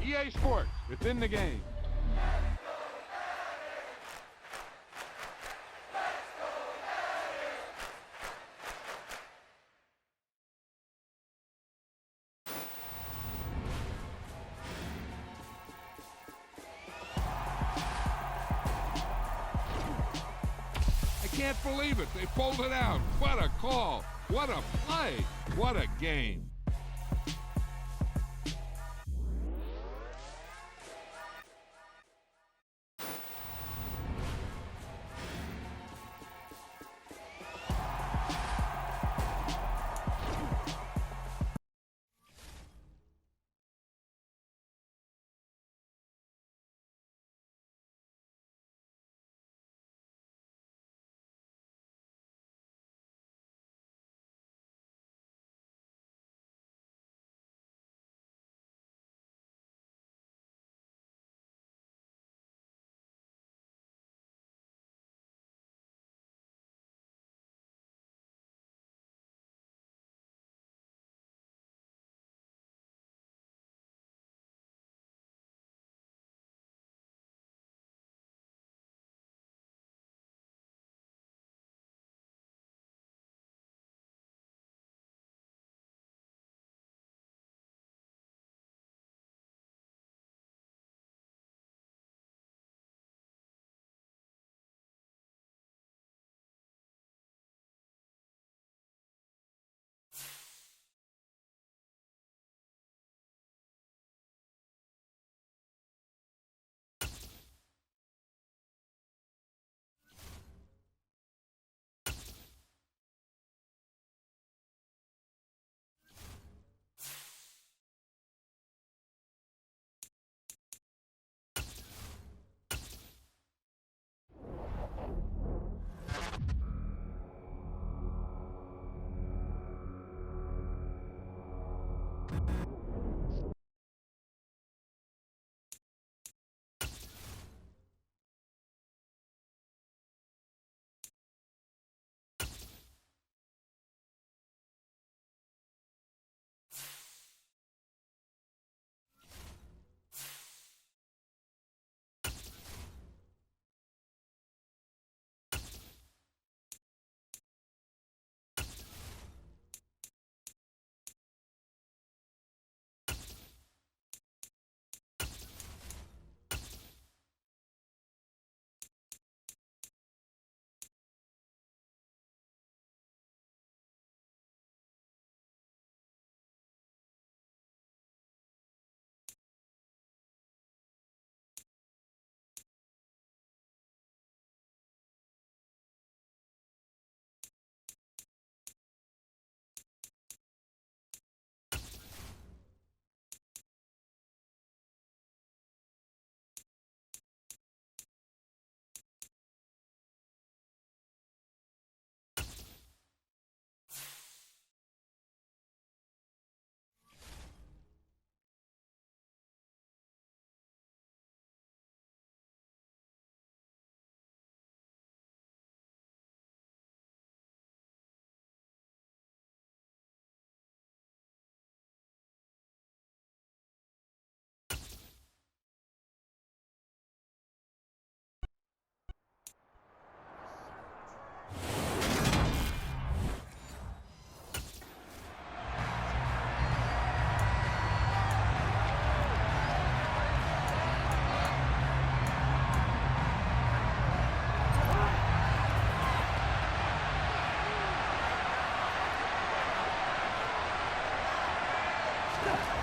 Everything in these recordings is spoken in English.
EA Sports. It's in the game. I can't believe it. They pulled it out. What a call. What a play. What a game.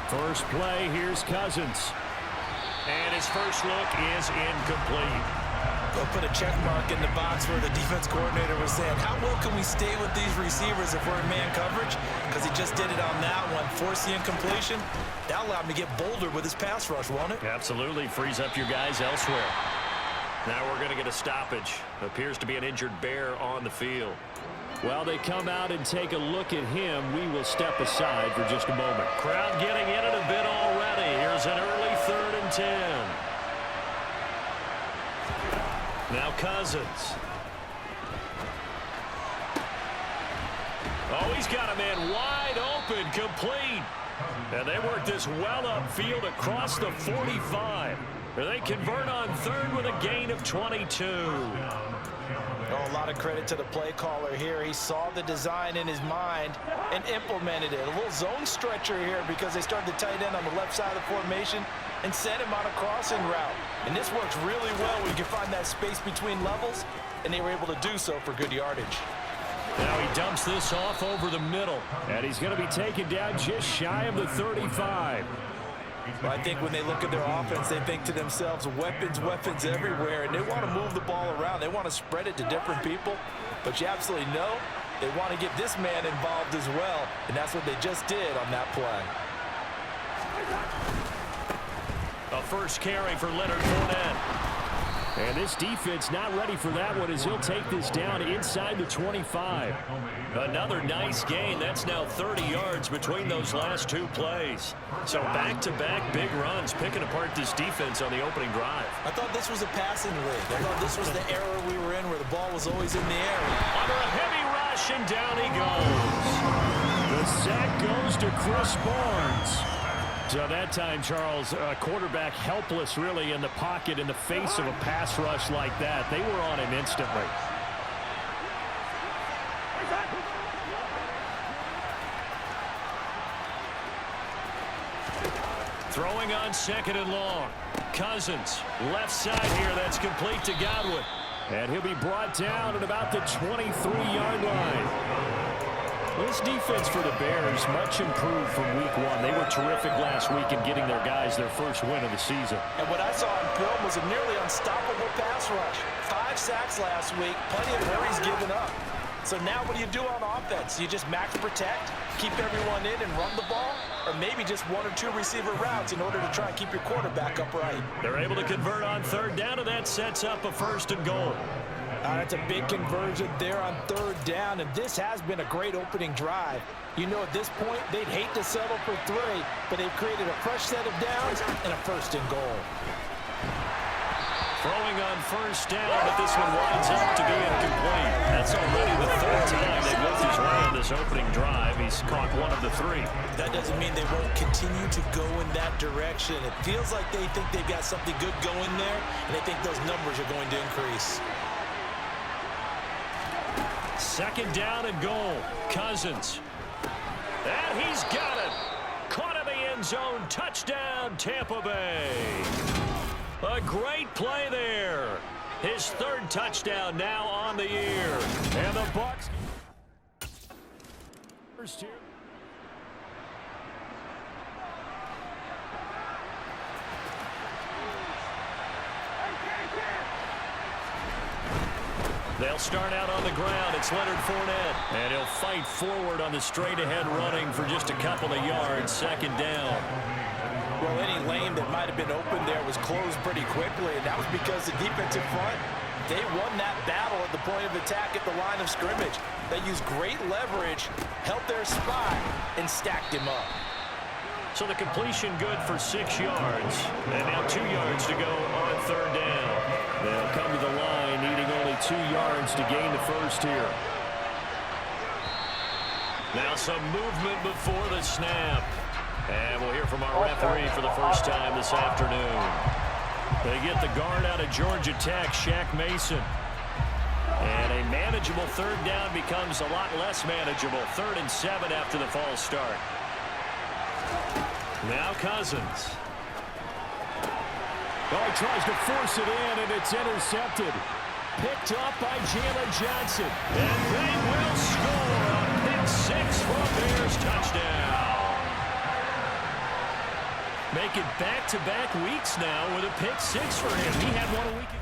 First play, here's Cousins. And his first look is incomplete. They'll put a check mark in the box where the defense coordinator was saying, how well can we stay with these receivers if we're in man coverage? Because he just did it on that one, force the incompletion. That allowed him to get bolder with his pass rush, won't it? Absolutely, frees up your guys elsewhere. Now we're going to get a stoppage. Appears to be an injured Bear on the field. While they come out and take a look at him, we will step aside for just a moment. Crowd getting in it a bit already. Here's an early 3rd and 10. Now Cousins. Oh, he's got a man wide open, complete. And they work this well upfield across the 45. They convert on third with a gain of 22. Oh, a lot of credit to the play caller here. He saw the design in his mind and implemented it. A little zone stretcher here because they started the tight end on the left side of the formation and sent him on a crossing route. And this works really well when you can find that space between levels, and they were able to do so for good yardage. Now he dumps this off over the middle, and he's going to be taken down just shy of the 35. Well, I think when they look at their offense, they think to themselves, weapons, weapons everywhere, and they want to move the ball around. They want to spread it to different people, but you absolutely know they want to get this man involved as well, and that's what they just did on that play. A first carry for Leonard Fournette. And this defense not ready for that one as he'll take this down inside the 25. Another nice gain. That's now 30 yards between those last two plays. So back-to-back big runs picking apart this defense on the opening drive. I thought this was a passing league. I thought this was the era we were in where the ball was always in the air. Under a heavy rush, and down he goes. The sack goes to Chris Barnes. So that time, Charles, quarterback helpless really in the pocket in the face of a pass rush like that. They were on him instantly. Throwing on second and long. Cousins, left side here. That's complete to Godwin. And he'll be brought down at about the 23-yard line. This defense for the Bears much improved from week one. They were terrific last week in getting their guys their first win of the season. And what I saw on film was a nearly unstoppable pass rush. 5 sacks last week, plenty of hurries given up. So now what do you do on offense? You just max protect, keep everyone in and run the ball, or maybe just 1 or 2 receiver routes in order to try and keep your quarterback upright. They're able to convert on third down, and that sets up a first and goal. That's a big conversion there on third down, and this has been a great opening drive. You know, at this point, they'd hate to settle for 3, but they've created a fresh set of downs and a first and goal. Throwing on first down, but this one winds up to be incomplete. That's already the 3rd time they've looked his way on this opening drive. He's caught 1 of the 3. That doesn't mean they won't continue to go in that direction. It feels like they think they've got something good going there, and they think those numbers are going to increase. Second down and goal. Cousins. And he's got it. Caught in the end zone. Touchdown, Tampa Bay. A great play there. His 3rd touchdown now on the year. And the Bucs. First here. They'll start out on the ground. It's Leonard Fournette. And he'll fight forward on the straight-ahead running for just a couple of yards. Second down. Well, any lane that might have been open there was closed pretty quickly, and that was because the defensive front, they won that battle at the point of attack at the line of scrimmage. They used great leverage, held their spot, and stacked him up. So the completion good for 6 yards. And now 2 yards to go on third down. They'll come to the line, needing only 2 yards to gain the first here. Now some movement before the snap. And we'll hear from our referee for the first time this afternoon. They get the guard out of Georgia Tech, Shaq Mason. And a manageable third down becomes a lot less manageable. 3rd and 7 after the false start. Now Cousins. Oh, he tries to force it in, and it's intercepted. Picked up by Jalen Johnson. And they will score a pick 6 for a Bears touchdown. Make it back-to-back weeks now with a pick 6 for him. He had one a week ago.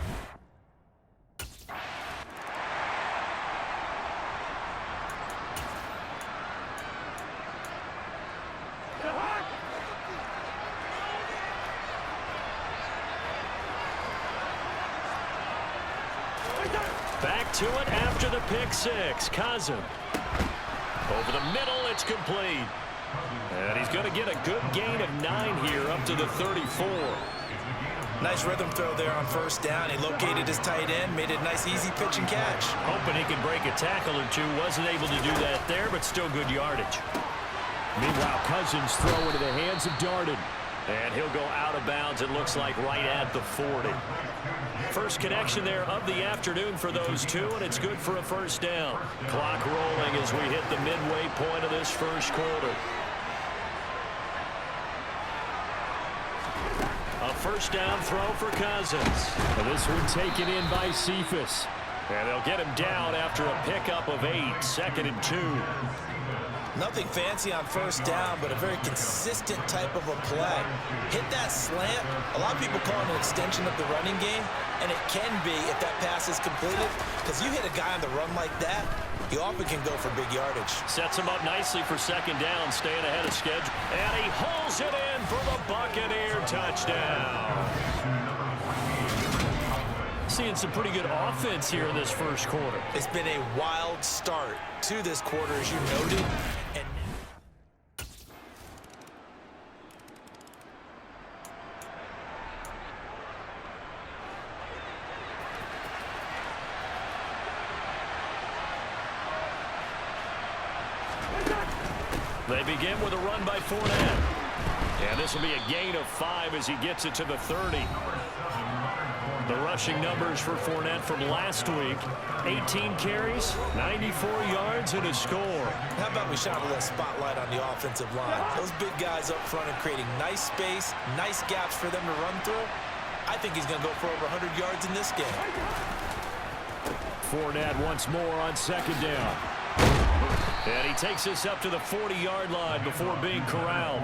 Back to it after the pick 6. Cousins. Over the middle, it's complete. And he's going to get a good gain of 9 here up to the 34. Nice rhythm throw there on first down. He located his tight end, made it a nice easy pitch and catch. Hoping he could break a tackle or two. Wasn't able to do that there, but still good yardage. Meanwhile, Cousins throw into the hands of Darden. And he'll go out of bounds, it looks like, right at the 40. First connection there of the afternoon for those two, and it's good for a first down. Clock rolling as we hit the midway point of this first quarter. A first down throw for Cousins. And this one taken in by Cephas. And they'll get him down after a pickup of 8, 2nd and 2. Nothing fancy on first down, but a very consistent type of a play. Hit that slant. A lot of people call it an extension of the running game, and it can be if that pass is completed, because you hit a guy on the run like that, he often can go for big yardage. Sets him up nicely for second down, staying ahead of schedule. And he hauls it in for the Buccaneer touchdown. Seeing some pretty good offense here in this first quarter. It's been a wild start to this quarter, as you noted. And they begin with a run by Fournette. And this will be a gain of 5 as he gets it to the 30. The rushing numbers for Fournette from last week: 18 carries, 94 yards, and a score. how about we shine a little spotlight on the offensive line? Those big guys up front are creating nice space, nice gaps for them to run through. I think he's going to go for over 100 yards in this game. Fournette once more on second down. And he takes this up to the 40-yard line before being corralled.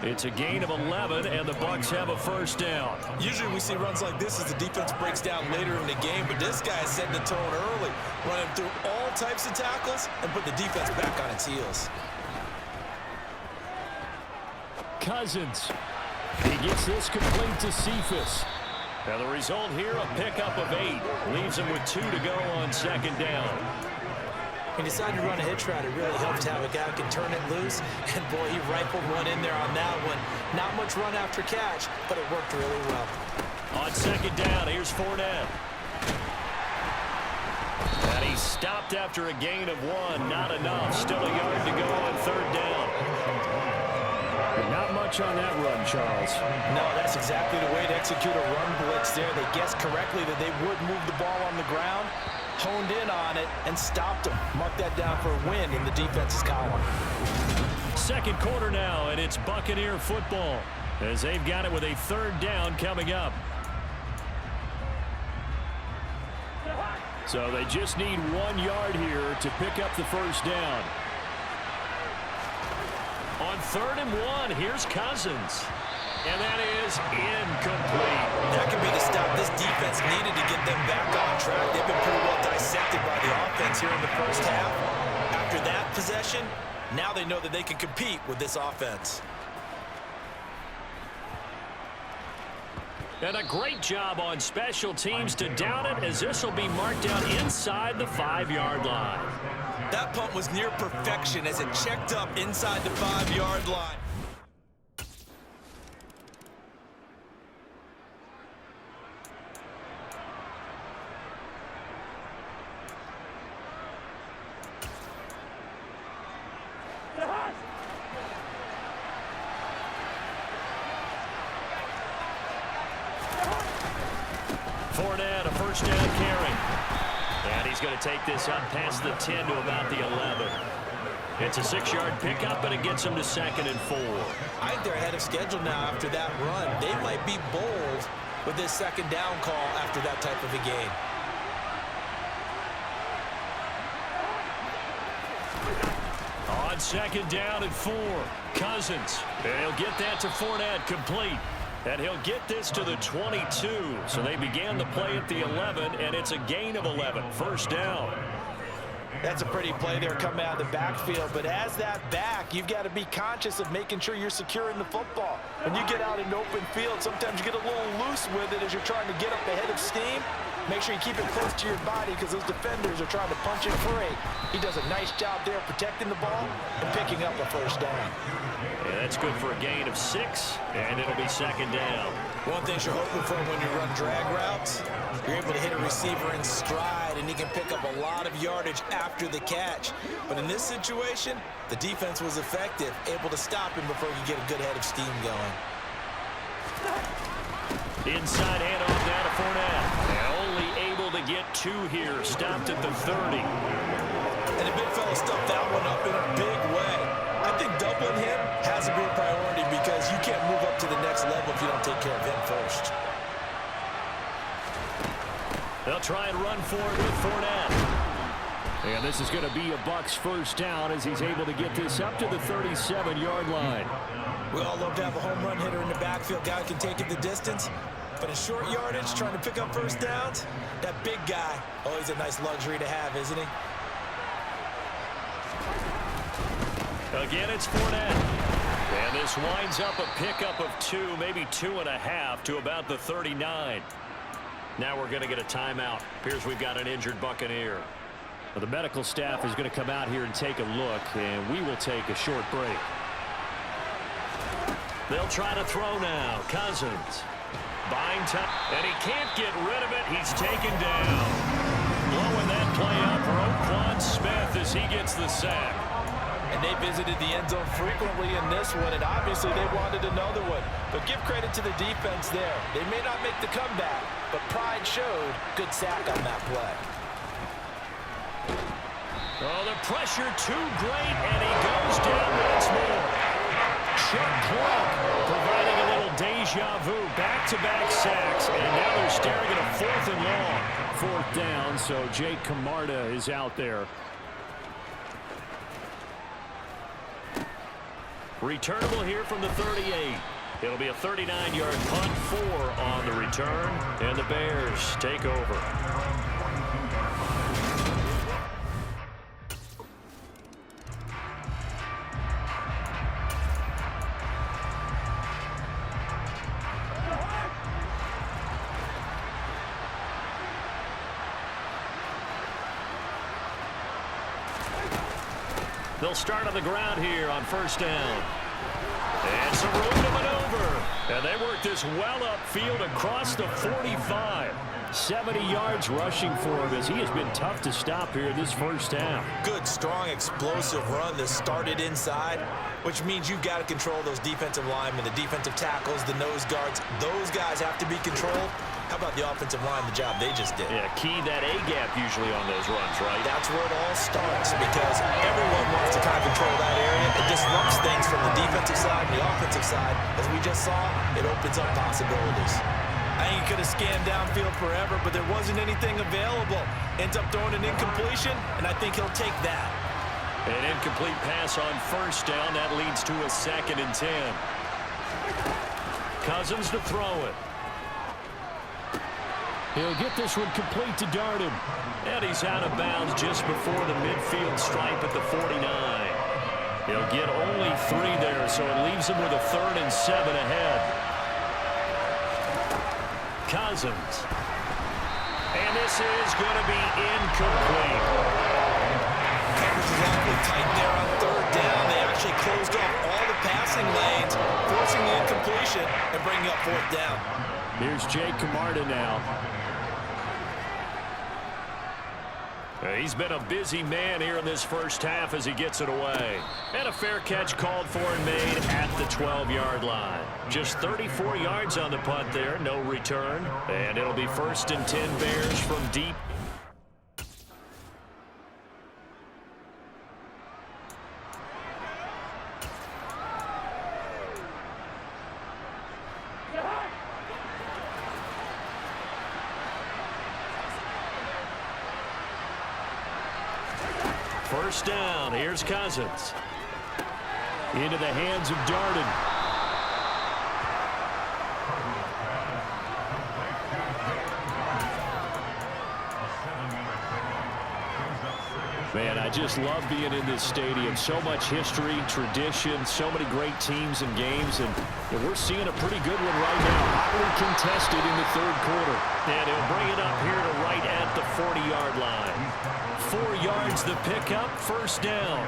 It's a gain of 11, and the Bucs have a first down. Usually we see runs like this as the defense breaks down later in the game, but this guy is setting the tone early, running through all types of tackles and put the defense back on its heels. Cousins. He gets this complete to Cephas. Now the result here, a pickup of 8. Leaves him with 2 to go on second down. He decided to run a hitch route. It really helps to have a guy who can turn it loose. And, boy, he rifled one in there on that one. Not much run after catch, but it worked really well. On second down, here's Fournette. And he stopped after a gain of 1. Not enough. Still a yard to go on third down. Not much on that run, Charles. No, that's exactly the way to execute a run blitz there. They guessed correctly that they would move the ball on the ground, honed in on it, and stopped them. Mark that down for a win in the defense's column. Second quarter now, and it's Buccaneer football as they've got it with a third down coming up. So they just need 1 yard here to pick up the first down. On 3rd and 1, here's Cousins. And that is incomplete. That could be the stop this defense needed to get them back on track. They've been pretty well dissected by the offense here in the first half. After that possession, now they know that they can compete with this offense. And a great job on special teams to down it, as this will be marked down inside the 5-yard line. That punt was near perfection as it checked up inside the 5-yard line. Fournette, a first down carry. And he's going to take this up past the 10 to about the 11. It's a 6-yard pickup, and it gets him to 2nd and 4. I think they're ahead of schedule now after that run. They might be bold with this second down call after that type of a game. On second down and 4, Cousins. And he'll get that to Fournette, complete. And he'll get this to the 22. So they began the play at the 11, and it's a gain of 11. First down. That's a pretty play there coming out of the backfield. But as that back, you've got to be conscious of making sure you're securing the football. When you get out in open field, sometimes you get a little loose with it as you're trying to get up ahead of steam. Make sure you keep it close to your body because those defenders are trying to punch it free. He does a nice job there protecting the ball and picking up a first down. Yeah, that's good for a gain of 6, and it'll be second down. One thing you're hoping for when you run drag routes, you're able to hit a receiver in stride, and he can pick up a lot of yardage after the catch. But in this situation, the defense was effective, able to stop him before he could get a good head of steam going. Inside handoff down to Fournette. And only able to get 2 here. Stopped at the 30. And the big fella stuffed that one up in a big way. I think doubling him has to be a priority because you can't move up to the next level if you don't take care of him first. They'll try and run for it with Fournette. And this is going to be a Bucs first down as he's able to get this up to the 37-yard line. We all love to have a home run hitter in the backfield. Guy can take it the distance. But in short yardage, trying to pick up first downs, that big guy, oh, he's a nice luxury to have, isn't he? Again, it's Fournette. And this winds up a pickup of 2, maybe 2.5 to about the 39. Now we're going to get a timeout. Appears we've got an injured Buccaneer. Well, the medical staff is going to come out here and take a look, and we will take a short break. They'll try to throw now. Cousins. Buying time, and he can't get rid of it. He's taken down. Blowing that play up for Roquan Smith as he gets the sack. And they visited the end zone frequently in this one, and obviously they wanted another one. But give credit to the defense there. They may not make the comeback, but pride showed. Good sack on that play. Oh, the pressure too great, and he goes down once more. Chuck Clark providing a little deja vu, back-to-back sacks, and now they're staring at a 4th and long. 4th down, so Jake Camarda is out there. Returnable here from the 38. It'll be a 39-yard punt, 4 on the return, and the Bears take over. They'll start on the ground here on first down. And some room to maneuver. And they work this well upfield across the 45. 70 yards rushing for him as he has been tough to stop here this first half. Good, strong, explosive run that started inside, which means you've got to control those defensive linemen, the defensive tackles, the nose guards. Those guys have to be controlled. How about the offensive line, the job they just did? Yeah, key that A-gap usually on those runs, right? That's where it all starts because everyone wants to kind of control that area. It disrupts things from the defensive side and the offensive side. As we just saw, it opens up possibilities. I think he could have scanned downfield forever, but there wasn't anything available. Ends up throwing an incompletion, and I think he'll take that. An incomplete pass on first down. That leads to a 2nd and 10. Cousins to throw it. He'll get this one complete to Darden. And he's out of bounds just before the midfield stripe at the 49. He'll get only 3 there, so it leaves him with a 3rd and 7 ahead. Cousins. And this is going to be incomplete. Coverage is awfully tight there on 3rd down. They actually closed off all the passing lanes, forcing the incompletion and bringing up 4th down. Here's Jake Camarda now. He's been a busy man here in this first half as he gets it away. And a fair catch called for and made at the 12-yard line. Just 34 yards on the punt there, no return. And it'll be 1st and 10 Bears from deep. First down, here's Cousins. Into the hands of Darden. Man, I just love being in this stadium. So much history, tradition, so many great teams and games, and we're seeing a pretty good one right now. Hotly contested in the third quarter. And he'll bring it up here to right at the 40-yard line. 4 yards the pickup, first down.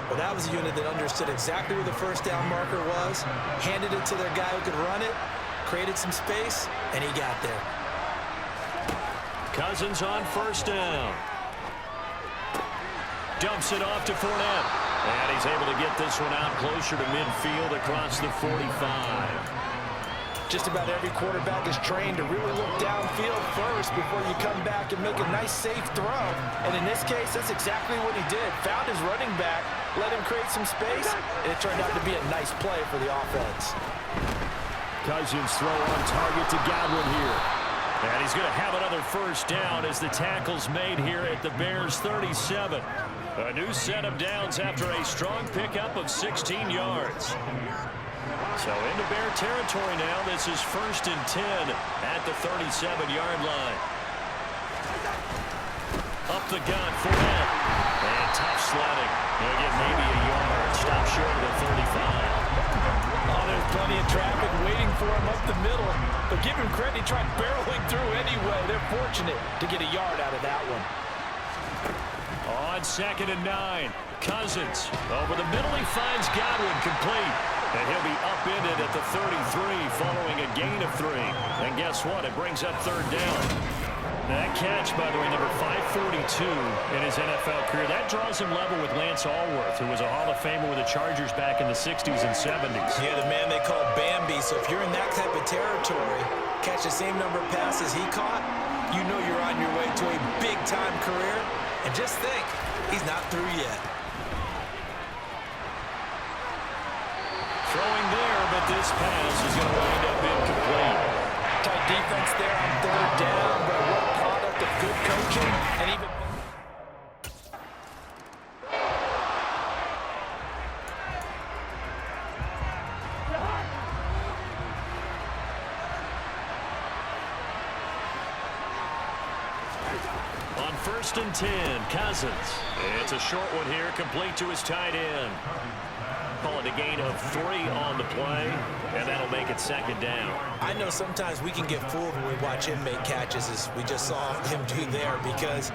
Well, that was a unit that understood exactly where the first down marker was, handed it to their guy who could run it, created some space, and he got there. Cousins on first down. Dumps it off to Fournette. And he's able to get this one out closer to midfield across the 45. Just about every quarterback is trained to really look downfield first before you come back and make a nice, safe throw. And in this case, that's exactly what he did. Found his running back, let him create some space, and it turned out to be a nice play for the offense. Cousins throw on target to Godwin here. And he's going to have another first down as the tackle's made here at the Bears' 37. A new set of downs after a strong pickup of 16 yards. So into Bear territory now. This is 1st and 10 at the 37-yard line. Up the gun, Fournette. And tough sledding. He'll get maybe a yard. Stop short of the 35. Oh, there's plenty of traffic waiting for him up the middle. But give him credit, he tried barreling through anyway. They're fortunate to get a yard out of that one. On 2nd and 9, Cousins. Over the middle, he finds Godwin complete. And he'll be upended at the 33 following a gain of 3. And guess what? It brings up 3rd down. That catch, by the way, number 542 in his NFL career, that draws him level with Lance Allworth, who was a Hall of Famer with the Chargers back in the 60s and 70s. Yeah, the man they call Bambi. So if you're in that type of territory, catch the same number of passes he caught, you know you're on your way to a big-time career. And just think, he's not through yet. Throwing there, but this pass is going to wind up incomplete. Tight defense there on 3rd down, but what product of good coaching and even... On 1st and 10, Cousins. It's a short one here, complete to his tight end. Call it a gain of 3 on the play, and that'll make it 2nd down. I know sometimes we can get fooled when we watch him make catches, as we just saw him do there, because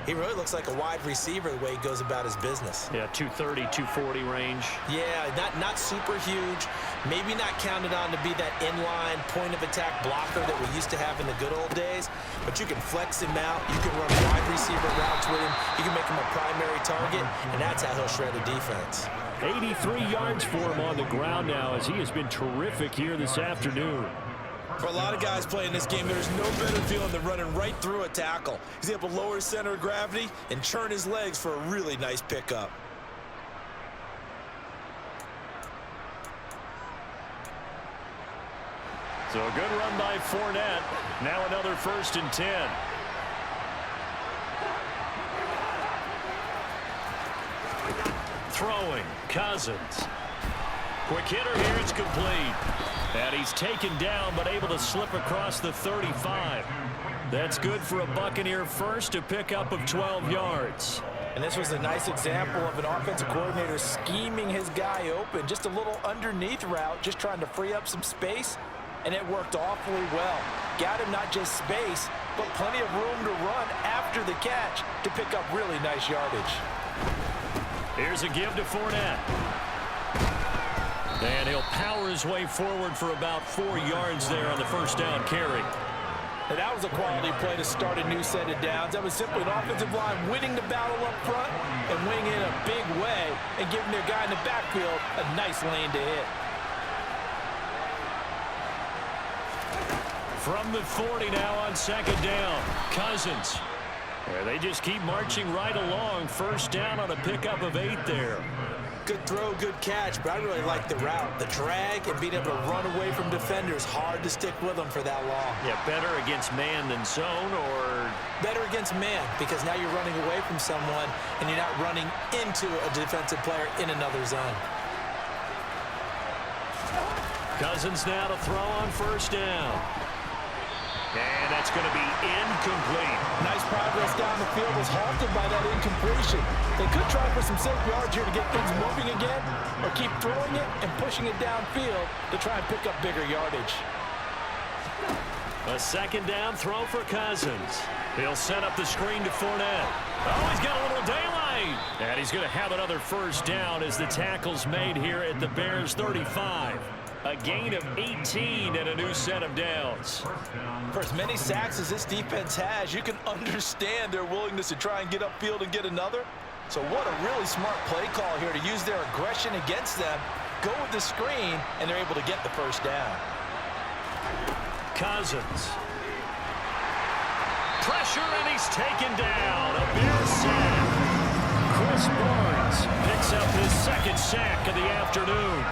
he really looks like a wide receiver the way he goes about his business. Yeah, 230, 240 range. Yeah, not super huge. Maybe not counted on to be that inline point-of-attack blocker that we used to have in the good old days, but you can flex him out. You can run wide receiver routes with him. You can make him a primary target, and that's how he'll shred a defense. 83 yards for him on the ground now, as he has been terrific here this afternoon. For a lot of guys playing this game, there's no better feeling than running right through a tackle. He's able to lower his center of gravity and churn his legs for a really nice pickup. So a good run by Fournette. Now another 1st and 10. Throwing, Cousins. Quick hitter here, it's complete. And he's taken down, but able to slip across the 35. That's good for a Buccaneer first, a pickup of 12 yards. And this was a nice example of an offensive coordinator scheming his guy open. Just a little underneath route, just trying to free up some space, and it worked awfully well. Got him not just space, but plenty of room to run after the catch to pick up really nice yardage. Here's a give to Fournette. And he'll power his way forward for about 4 yards there on the 1st down carry. And that was a quality play to start a new set of downs. That was simply an offensive line winning the battle up front and winning in a big way and giving their guy in the backfield a nice lane to hit. From the 40 now on 2nd down, Cousins. They just keep marching right along. 1st down on a pickup of 8 there. Good throw, good catch, but I really like the route. The drag and being able to run away from defenders, hard to stick with them for that long. Yeah, better against man than zone, or? Better against man, because now you're running away from someone and you're not running into a defensive player in another zone. Cousins now to throw on 1st down. And that's going to be incomplete. Nice progress down the field was halted by that incompletion. They could try for some safe yards here to get things moving again, or keep throwing it and pushing it downfield to try and pick up bigger yardage. A second down throw for Cousins. He'll set up the screen to Fournette. Oh, he's got a little daylight. And he's going to have another first down as the tackle's made here at the Bears 35. A gain of 18 and a new set of downs. For as many sacks as this defense has, you can understand their willingness to try and get upfield and get another. So what a really smart play call here to use their aggression against them, go with the screen, and they're able to get the first down. Cousins. Pressure, and he's taken down. A Bear sack. Chris Barnes picks up his second sack of the afternoon.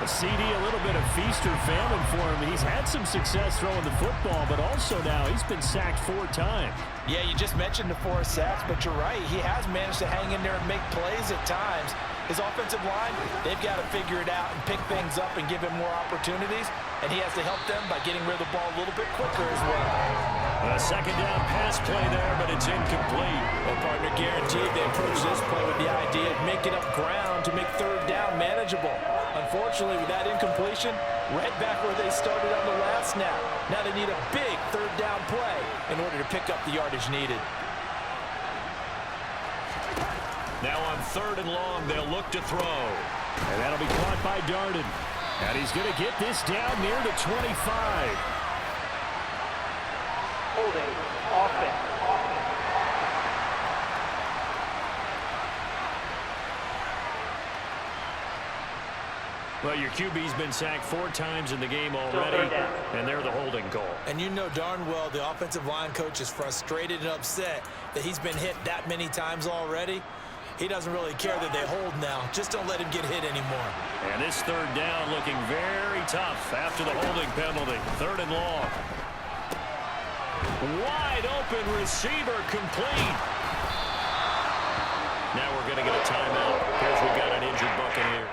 A CD, a little bit of feast or famine for him. He's had some success throwing the football, but also now he's been sacked 4 times. Yeah, you just mentioned the 4 sacks, but you're right. He has managed to hang in there and make plays at times. His offensive line, they've got to figure it out and pick things up and give him more opportunities, and he has to help them by getting rid of the ball a little bit quicker as well. A second down pass play there, but it's incomplete. Well, partner, guaranteed they approach this play with the idea of making up ground to make third down manageable. Unfortunately, with that incompletion, right back where they started on the last snap. Now they need a big third down play in order to pick up the yardage needed. Now on 3rd and long, they'll look to throw. And that'll be caught by Darden. And he's going to get this down near the 25. Holding offense. Well, your QB's been sacked 4 times in the game already, and they're the holding call. And you know darn well the offensive line coach is frustrated and upset that he's been hit that many times already. He doesn't really care that they hold now. Just don't let him get hit anymore. And this 3rd down looking very tough after the holding penalty. 3rd and long. Wide open receiver complete. Now we're going to get a timeout because we've got an injured Buccaneer.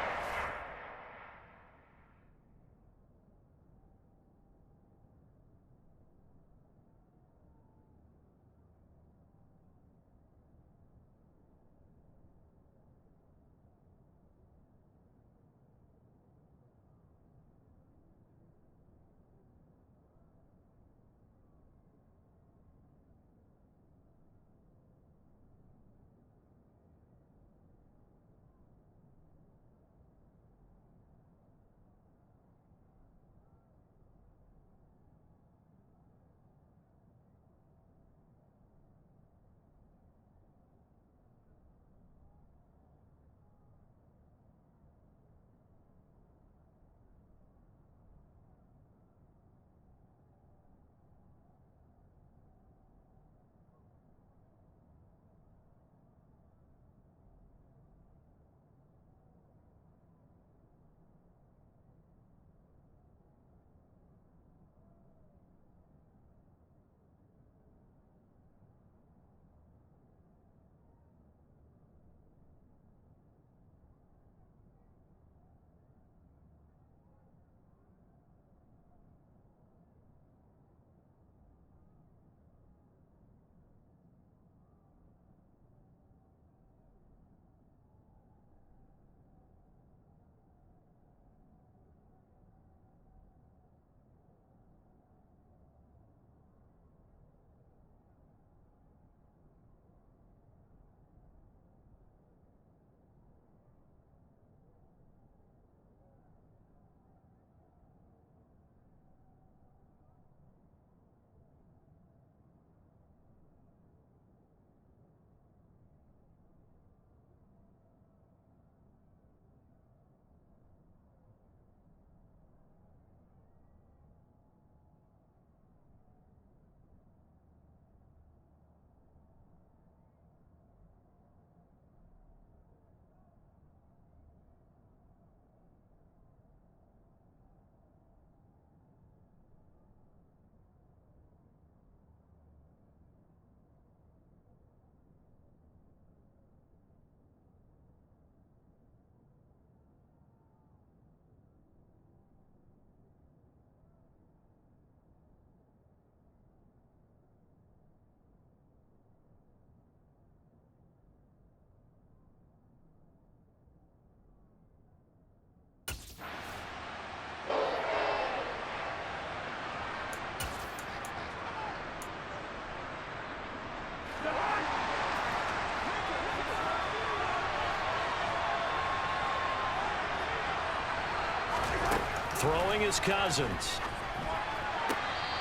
Throwing is Cousins.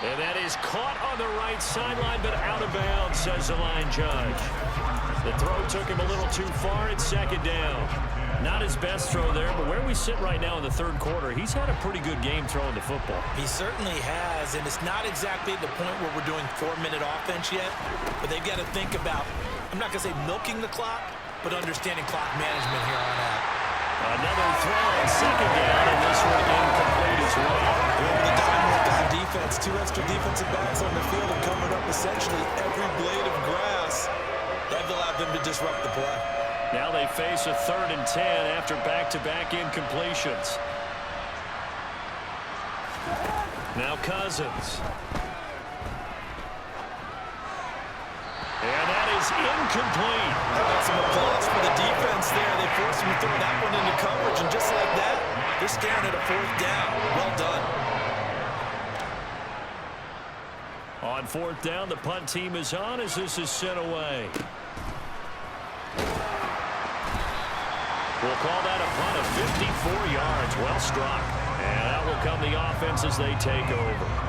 And that is caught on the right sideline, but out of bounds, says the line judge. The throw took him a little too far. It's second down. Not his best throw there, but where we sit right now in the third quarter, he's had a pretty good game throwing the football. He certainly has, and it's not exactly at the point where we're doing 4-minute offense yet, but they've got to think about, I'm not going to say milking the clock, but understanding clock management here on out. Another throw on second down, and this one incomplete as well. Over the diamond on defense, 2 extra defensive backs on the field and covered up essentially every blade of grass. That allowed them to disrupt the play. Now they face a 3rd and 10 after back-to-back incompletions. Now Cousins. And that is incomplete. How about some applause for the defense there? They forced him to throw that one into coverage, and just like that, they're staring at a 4th down. Well done. On 4th down, the punt team is on as this is sent away. We'll call that a punt of 54 yards. Well struck. And out will come the offense as they take over.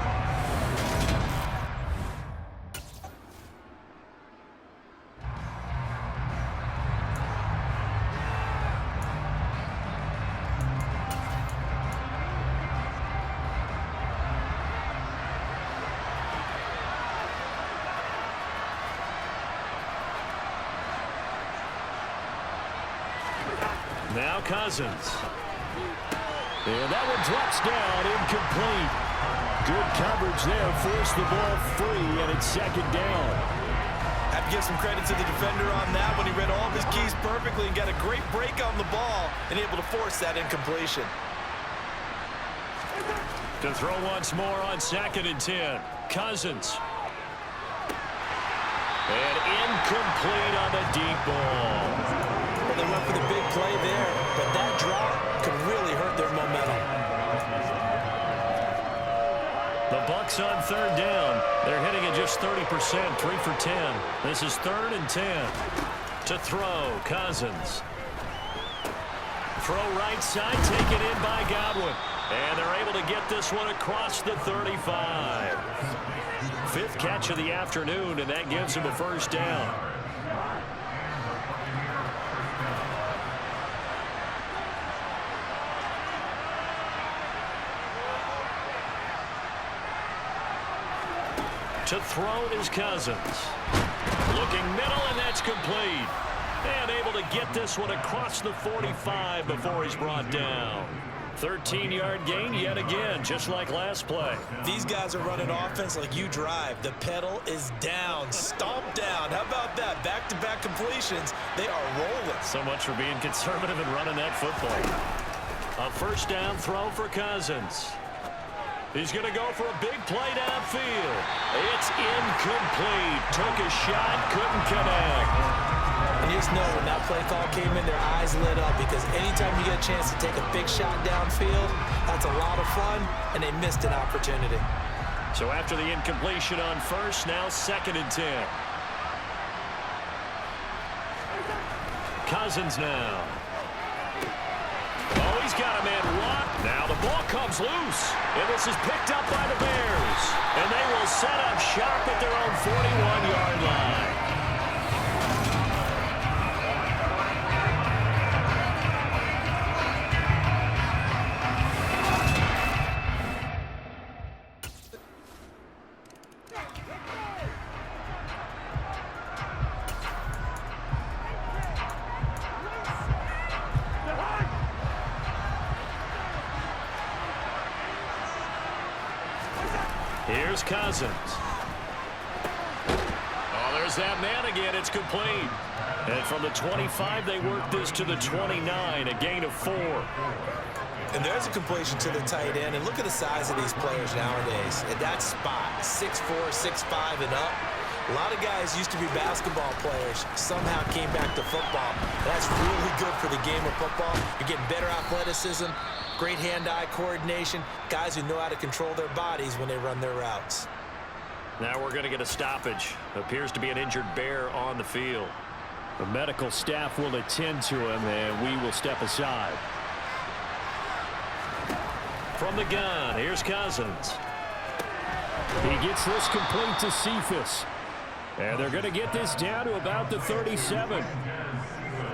Now Cousins. And that one drops down, incomplete. Good coverage there, forced the ball free, and it's second down. Have to give some credit to the defender on that when he read all of his keys perfectly and got a great break on the ball and able to force that incompletion. To throw once more on 2nd and 10. Cousins. And incomplete on the deep ball. Well, they went for the big play there, but that drop could really hurt their momentum. The Bucs on 3rd down. They're hitting at just 30%, 3 for 10. This is 3rd and 10. To throw, Cousins. Throw right side, taken in by Godwin. And they're able to get this one across the 35. 5th catch of the afternoon, and that gives him a 1st down. To throw is Cousins. Looking middle, and that's complete. And able to get this one across the 45 before he's brought down. 13-yard gain yet again, just like last play. These guys are running offense like you drive. The pedal is down, stomped down. How about that? Back-to-back completions. They are rolling. So much for being conservative and running that football. A 1st down throw for Cousins. He's going to go for a big play downfield. It's incomplete. Took a shot, couldn't connect. And you just know when that play call came in, their eyes lit up because anytime you get a chance to take a big shot downfield, that's a lot of fun, and they missed an opportunity. So after the incompletion on 1st, now 2nd and 10. Cousins now. Oh, he's got a man locked. Now the ball comes loose. And this is picked up by the Bears. And they will set up shop at their own 41-yard line. Here's Cousins. Oh, there's that man again. It's complete. And from the 25, they work this to the 29, a gain of 4. And there's a completion to the tight end. And look at the size of these players nowadays. At that spot, 6'4", 6'5", and up. A lot of guys used to be basketball players, somehow came back to football. That's really good for the game of football. You're getting better athleticism, great hand-eye coordination, guys who know how to control their bodies when they run their routes. Now we're going to get a stoppage. Appears to be an injured Bear on the field. The medical staff will attend to him, and we will step aside. From the gun, here's Cousins. He gets this complete to Cephas. And they're going to get this down to about the 37.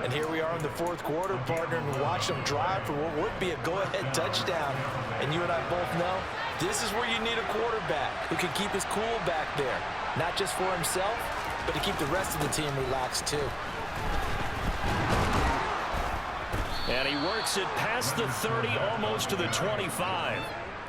And here we are in the fourth quarter, partner, and watch them drive for what would be a go-ahead touchdown. And you and I both know this is where you need a quarterback who can keep his cool back there. Not just for himself, but to keep the rest of the team relaxed too. And he works it past the 30, almost to the 25.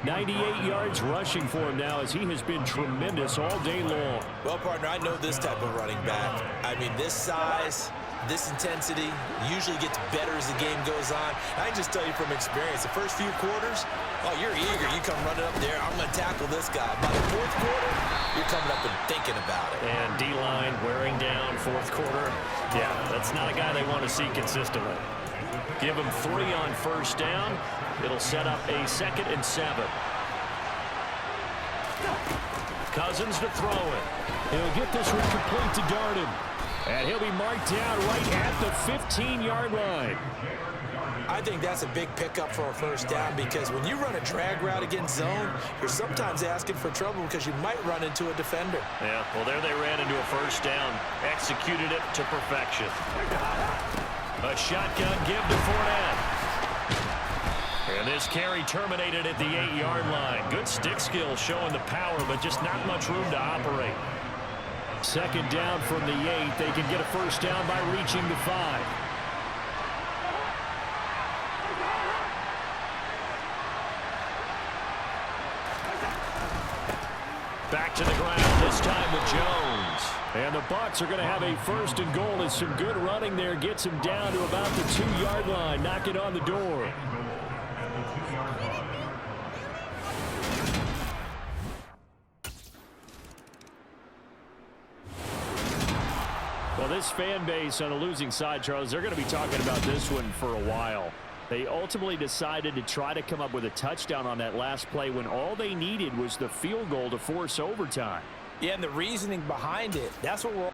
98 yards rushing for him now as he has been tremendous all day long. Well, partner, I know this type of running back. I mean, this size, this intensity usually gets better as the game goes on. I can just tell you from experience, the first few quarters, oh, you're eager. You come running up there, I'm going to tackle this guy. By the fourth quarter, you're coming up and thinking about it. And D-line wearing down fourth quarter. Yeah, that's not a guy they want to see consistently. Give him 3 on first down. It'll set up a 2nd and 7. Cousins to throw it. He'll get this one complete to Darden. And he'll be marked down right at the 15-yard line. I think that's a big pickup for a first down because when you run a drag route against zone, you're sometimes asking for trouble because you might run into a defender. Yeah, well, there they ran into a first down. Executed it to perfection. A shotgun give to Fournette. And this carry terminated at the 8-yard line. Good stick skill showing the power, but just not much room to operate. 2nd down from the 8. They can get a first down by reaching the 5. Back to the ground, this time with Jones. And the Bucs are going to have a 1st and goal as some good running there gets him down to about the 2-yard line. Knock it on the door. Well, this fan base on a losing side, Charles, they're going to be talking about this one for a while. They ultimately decided to try to come up with a touchdown on that last play when all they needed was the field goal to force overtime. Yeah, and the reasoning behind it, that's what we're